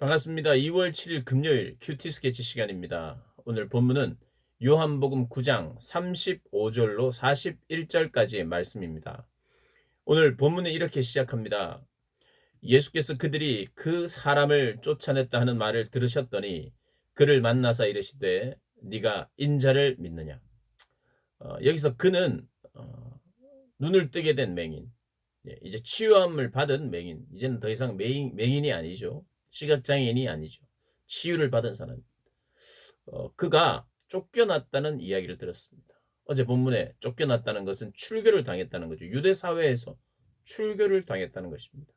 반갑습니다. 2월 7일 금요일 큐티 스케치 시간입니다. 오늘 본문은 요한복음 9장 35절로 41절까지의 말씀입니다. 오늘 본문은 이렇게 시작합니다. 예수께서 그들이 그 사람을 쫓아냈다 하는 말을 들으셨더니 그를 만나사 이르시되 네가 인자를 믿느냐. 여기서 그는 눈을 뜨게 된 맹인, 이제 치유함을 받은 맹인, 이제는 더 이상 맹인이 아니죠. 시각장애인이 아니죠. 치유를 받은 사람. 그가 쫓겨났다는 이야기를 들었습니다. 어제 본문에 쫓겨났다는 것은 출교를 당했다는 거죠. 유대 사회에서 출교를 당했다는 것입니다.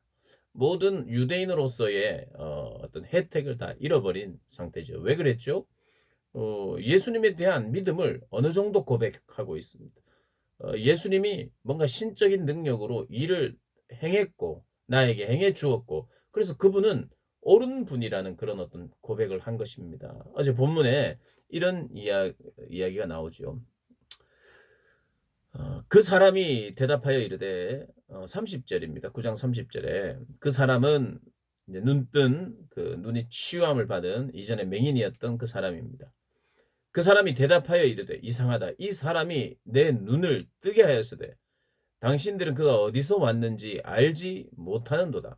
모든 유대인으로서의 어떤 혜택을 다 잃어버린 상태죠. 왜 그랬죠? 예수님에 대한 믿음을 어느 정도 고백하고 있습니다. 예수님이 뭔가 신적인 능력으로 일을 행했고 나에게 행해 주었고, 그래서 그분은 옳은 분이라는 그런 어떤 고백을 한 것입니다. 어제 본문에 이런 이야기가 나오죠. 그 사람이 대답하여 이르되 30절입니다. 9장 30절에 그 사람은 이제 눈뜬, 그 눈이 치유함을 받은 이전에 맹인이었던 그 사람입니다. 그 사람이 대답하여 이르되 이상하다. 이 사람이 내 눈을 뜨게 하였으되 당신들은 그가 어디서 왔는지 알지 못하는도다.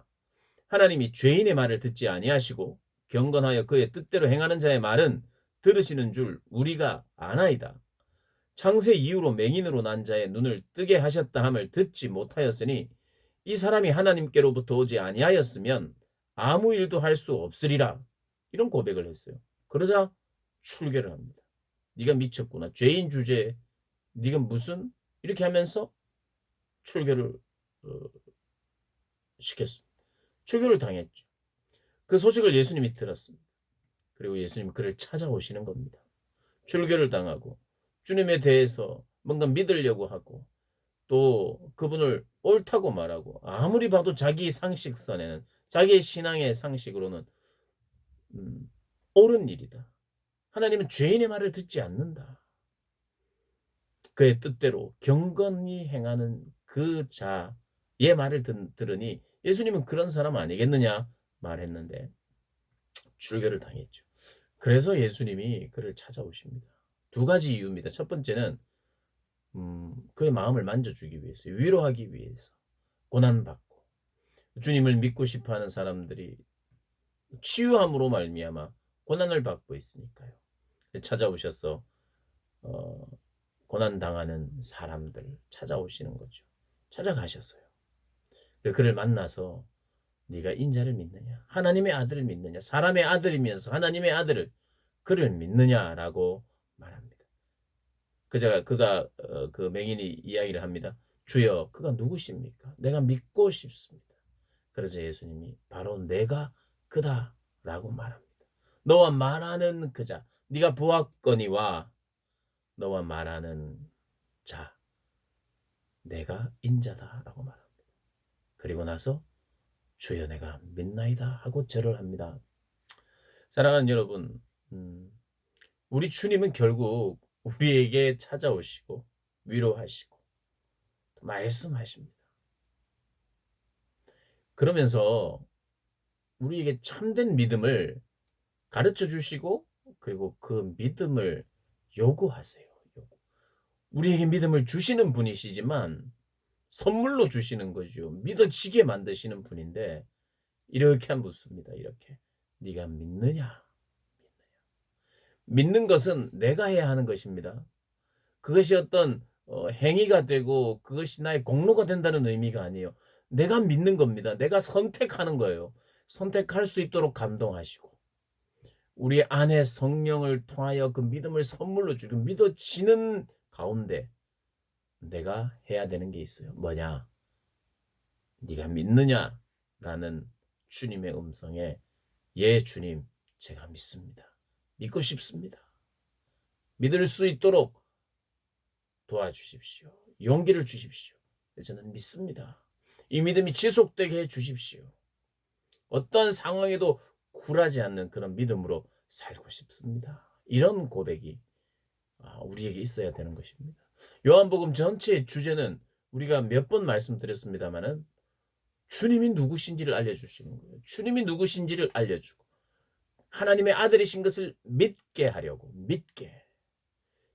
하나님이 죄인의 말을 듣지 아니하시고 경건하여 그의 뜻대로 행하는 자의 말은 들으시는 줄 우리가 아나이다. 창세 이후로 맹인으로 난 자의 눈을 뜨게 하셨다 함을 듣지 못하였으니 이 사람이 하나님께로부터 오지 아니하였으면 아무 일도 할 수 없으리라. 이런 고백을 했어요. 그러자 출교를 합니다. 네가 미쳤구나. 죄인 주제에 네가 무슨, 이렇게 하면서 출교를 어, 시켰습니다. 출교를 당했죠. 그 소식을 예수님이 들었습니다. 그리고 예수님이 그를 찾아오시는 겁니다. 출교를 당하고 주님에 대해서 뭔가 믿으려고 하고 또 그분을 옳다고 말하고, 아무리 봐도 자기 상식선에는, 자기의 신앙의 상식으로는 음, 옳은 일이다. 하나님은 죄인의 말을 듣지 않는다. 그의 뜻대로 경건히 행하는 그 자의 말을 들으니 예수님은 그런 사람 아니겠느냐 말했는데 출교를 당했죠. 그래서 예수님이 그를 찾아오십니다. 두 가지 이유입니다. 첫 번째는 그의 마음을 만져주기 위해서, 위로하기 위해서, 고난받고 주님을 믿고 싶어하는 사람들이 치유함으로 말미암아 고난을 받고 있으니까요. 찾아오셔서 어, 고난당하는 사람들 찾아오시는 거죠. 찾아가셨어요. 그를 만나서 네가 인자를 믿느냐, 하나님의 아들을 믿느냐, 사람의 아들이면서 하나님의 아들을, 그를 믿느냐라고 말합니다. 그가 그 맹인이 이야기를 합니다. 주여, 그가 누구십니까? 내가 믿고 싶습니다. 그러자 예수님이 바로 내가 그다라고 말합니다. 너와 말하는 그자, 네가 보았거니와 너와 말하는 자, 내가 인자다라고 말합니다. 그리고 나서 주여 내가 믿나이다 하고 절을 합니다. 사랑하는 여러분, 우리 주님은 결국 우리에게 찾아오시고 위로하시고 말씀하십니다. 그러면서 우리에게 참된 믿음을 가르쳐 주시고 그리고 그 믿음을 요구하세요. 우리에게 믿음을 주시는 분이시지만 선물로 주시는 거죠. 믿어지게 만드시는 분인데 이렇게 묻습니다. 이렇게 네가 믿느냐? 믿는 것은 내가 해야 하는 것입니다. 그것이 어떤 행위가 되고 그것이 나의 공로가 된다는 의미가 아니에요. 내가 믿는 겁니다. 내가 선택하는 거예요. 선택할 수 있도록 감동하시고 우리 안에 성령을 통하여 그 믿음을 선물로 주고 믿어지는 가운데 내가 해야 되는 게 있어요. 뭐냐? 네가 믿느냐라는 주님의 음성에 예 주님, 제가 믿습니다. 믿고 싶습니다. 믿을 수 있도록 도와주십시오. 용기를 주십시오. 저는 믿습니다. 이 믿음이 지속되게 해 주십시오. 어떤 상황에도 굴하지 않는 그런 믿음으로 살고 싶습니다. 이런 고백이 우리에게 있어야 되는 것입니다. 요한복음 전체의 주제는 우리가 몇 번 말씀드렸습니다마는 주님이 누구신지를 알려주시는 거예요. 주님이 누구신지를 알려주고 하나님의 아들이신 것을 믿게 하려고. 믿게.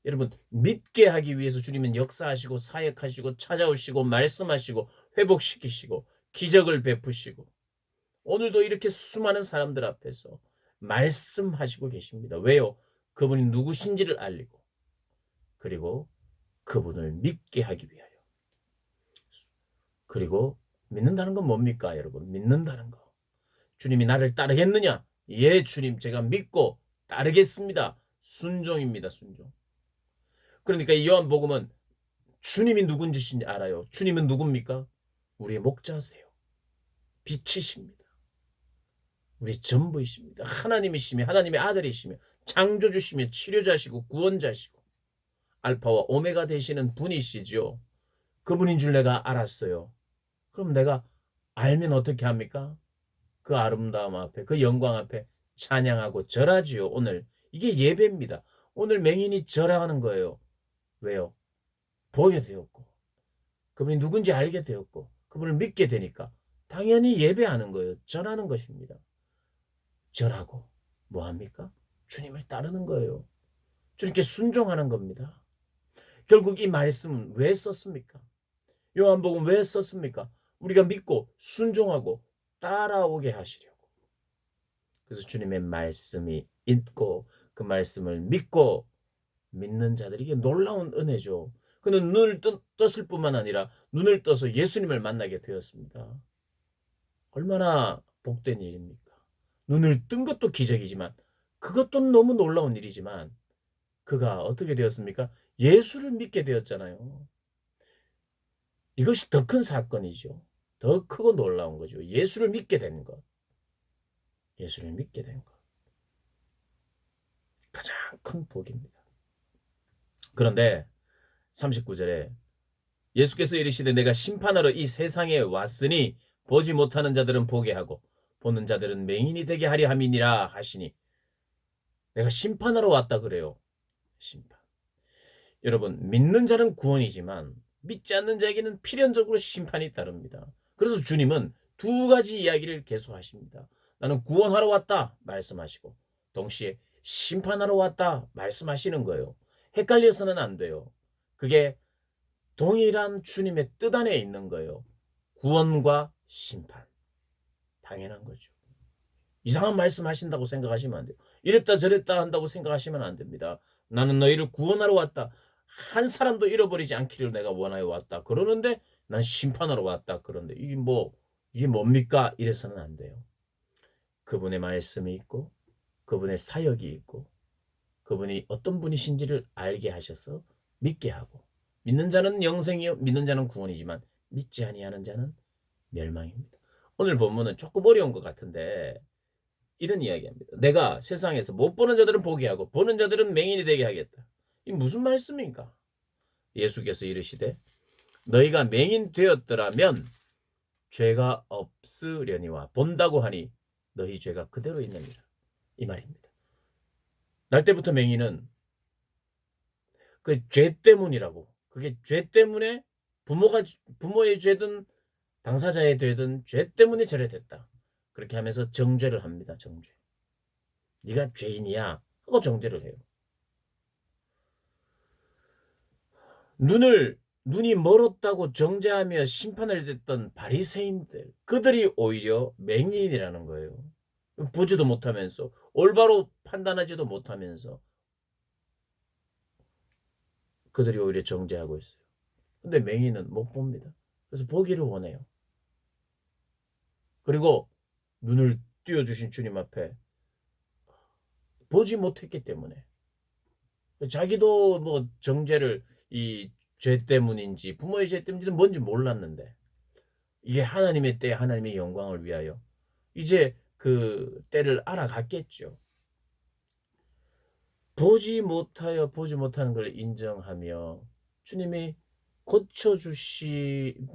여러분, 믿게 하기 위해서 주님은 역사하시고 사역하시고 찾아오시고 말씀하시고 회복시키시고 기적을 베푸시고 오늘도 이렇게 수많은 사람들 앞에서 말씀하시고 계십니다. 왜요? 그분이 누구신지를 알리고 그리고 그분을 믿게 하기 위하여. 그리고 믿는다는 건 뭡니까, 여러분? 믿는다는 거. 주님이 나를 따르겠느냐? 예, 주님, 제가 믿고 따르겠습니다. 순종입니다, 순종. 그러니까 이 요한복음은 주님이 누군지 알아요. 주님은 누굽니까? 우리의 목자세요. 빛이십니다. 우리 전부이십니다. 하나님이시며 하나님의 아들이시며 창조주시며 치료자시고 구원자시고 알파와 오메가 되시는 분이시죠. 그분인 줄 내가 알았어요. 그럼 내가 알면 어떻게 합니까? 그 아름다움 앞에, 그 영광 앞에 찬양하고 절하지요. 오늘 이게 예배입니다. 오늘 맹인이 절하는 거예요. 왜요? 보게 되었고 그분이 누군지 알게 되었고 그분을 믿게 되니까 당연히 예배하는 거예요. 절하는 것입니다. 절하고 뭐합니까? 주님을 따르는 거예요. 주님께 순종하는 겁니다. 결국 이 말씀은 왜 썼습니까? 요한복음 왜 썼습니까? 우리가 믿고 순종하고 따라오게 하시려고. 그래서 주님의 말씀이 있고 그 말씀을 믿고 믿는 자들에게 놀라운 은혜죠. 그는 눈을 떴을 뿐만 아니라 눈을 떠서 예수님을 만나게 되었습니다. 얼마나 복된 일입니까? 눈을 뜬 것도 기적이지만 그것도 너무 놀라운 일이지만 그가 어떻게 되었습니까? 예수를 믿게 되었잖아요. 이것이 더 큰 사건이죠. 더 크고 놀라운 거죠. 예수를 믿게 된 것. 예수를 믿게 된 것. 가장 큰 복입니다. 그런데 39절에 예수께서 이르시되 내가 심판하러 이 세상에 왔으니 보지 못하는 자들은 보게 하고 보는 자들은 맹인이 되게 하려 함이니라 하시니 내가 심판하러 왔다 그래요. 심판. 여러분 믿는 자는 구원이지만 믿지 않는 자에게는 필연적으로 심판이 따릅니다. 그래서 주님은 두 가지 이야기를 계속 하십니다. 나는 구원하러 왔다 말씀하시고 동시에 심판하러 왔다 말씀하시는 거예요. 헷갈려서는 안 돼요. 그게 동일한 주님의 뜻 안에 있는 거예요. 구원과 심판. 당연한 거죠. 이상한 말씀 하신다고 생각하시면 안 돼요. 이랬다 저랬다 한다고 생각하시면 안 됩니다. 나는 너희를 구원하러 왔다. 한 사람도 잃어버리지 않기를 내가 원하여 왔다. 그러는데 난 심판하러 왔다. 그런데 이게 뭡니까? 이래서는 안 돼요. 그분의 말씀이 있고 그분의 사역이 있고 그분이 어떤 분이신지를 알게 하셔서 믿게 하고 믿는 자는 영생이요 믿는 자는 구원이지만 믿지 아니하는 자는 멸망입니다. 오늘 본문은 조금 어려운 것 같은데 이런 이야기합니다. 내가 세상에서 못 보는 자들은 보게 하고 보는 자들은 맹인이 되게 하겠다. 이 무슨 말씀입니까? 예수께서 이르시되 너희가 맹인 되었더라면 죄가 없으려니와 본다고 하니 너희 죄가 그대로 있느니라. 이 말입니다. 날 때부터 맹인은 그 죄 때문이라고. 그게 죄 때문에 부모의 죄든 당사자의 죄든 죄 때문에 저래 됐다. 그렇게 하면서 정죄를 합니다. 정죄. 네가 죄인이야 하고 정죄를 해요. 눈이 멀었다고 정죄하며 심판을 듣던 바리새인들 그들이 오히려 맹인이라는 거예요. 보지도 못하면서 올바로 판단하지도 못하면서 그들이 오히려 정죄하고 있어요. 근데 맹인은 못 봅니다. 그래서 보기를 원해요. 그리고 눈을 띄워주신 주님 앞에 보지 못했기 때문에 자기도 뭐 정죄를 이 죄 때문인지 부모의 죄 때문인지는 뭔지 몰랐는데 이게 하나님의 때 하나님의 영광을 위하여 이제 그 때를 알아갔겠죠. 보지 못하는 걸 인정하며 주님이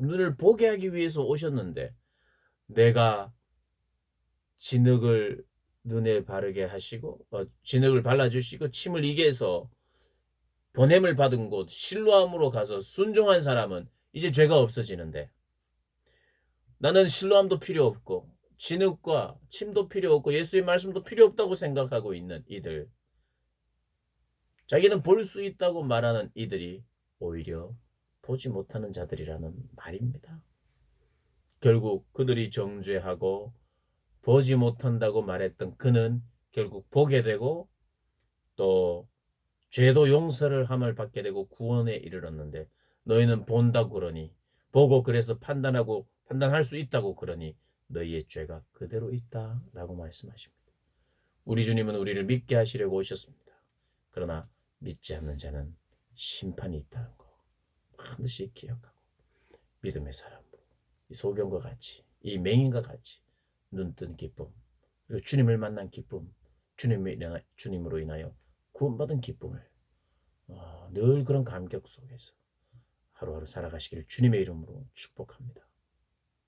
눈을 보게 하기 위해서 오셨는데 내가 진흙을 눈에 바르게 하시고 진흙을 발라주시고 침을 이게 해서 보냄을 받은 곳 실로암으로 가서 순종한 사람은 이제 죄가 없어지는데 나는 실로암도 필요 없고 진흙과 침도 필요 없고 예수의 말씀도 필요 없다고 생각하고 있는 이들, 자기는 볼 수 있다고 말하는 이들이 오히려 보지 못하는 자들이라는 말입니다. 결국 그들이 정죄하고 보지 못한다고 말했던 그는 결국 보게 되고 또 죄도 용서를 함을 받게 되고 구원에 이르렀는데, 너희는 본다고 그러니, 보고 그래서 판단할 수 있다고 그러니 너희의 죄가 그대로 있다라고 말씀하십니다. 우리 주님은 우리를 믿게 하시려고 오셨습니다. 그러나 믿지 않는 자는 심판이 있다는 거 반드시 기억하고 믿음의 사람으로 이 소경과 같이, 이 맹인과 같이 눈뜬 기쁨, 그리고 주님을 만난 기쁨, 주님으로 인하여 구원받은 기쁨을 늘 그런 감격 속에서 하루하루 살아가시기를 주님의 이름으로 축복합니다.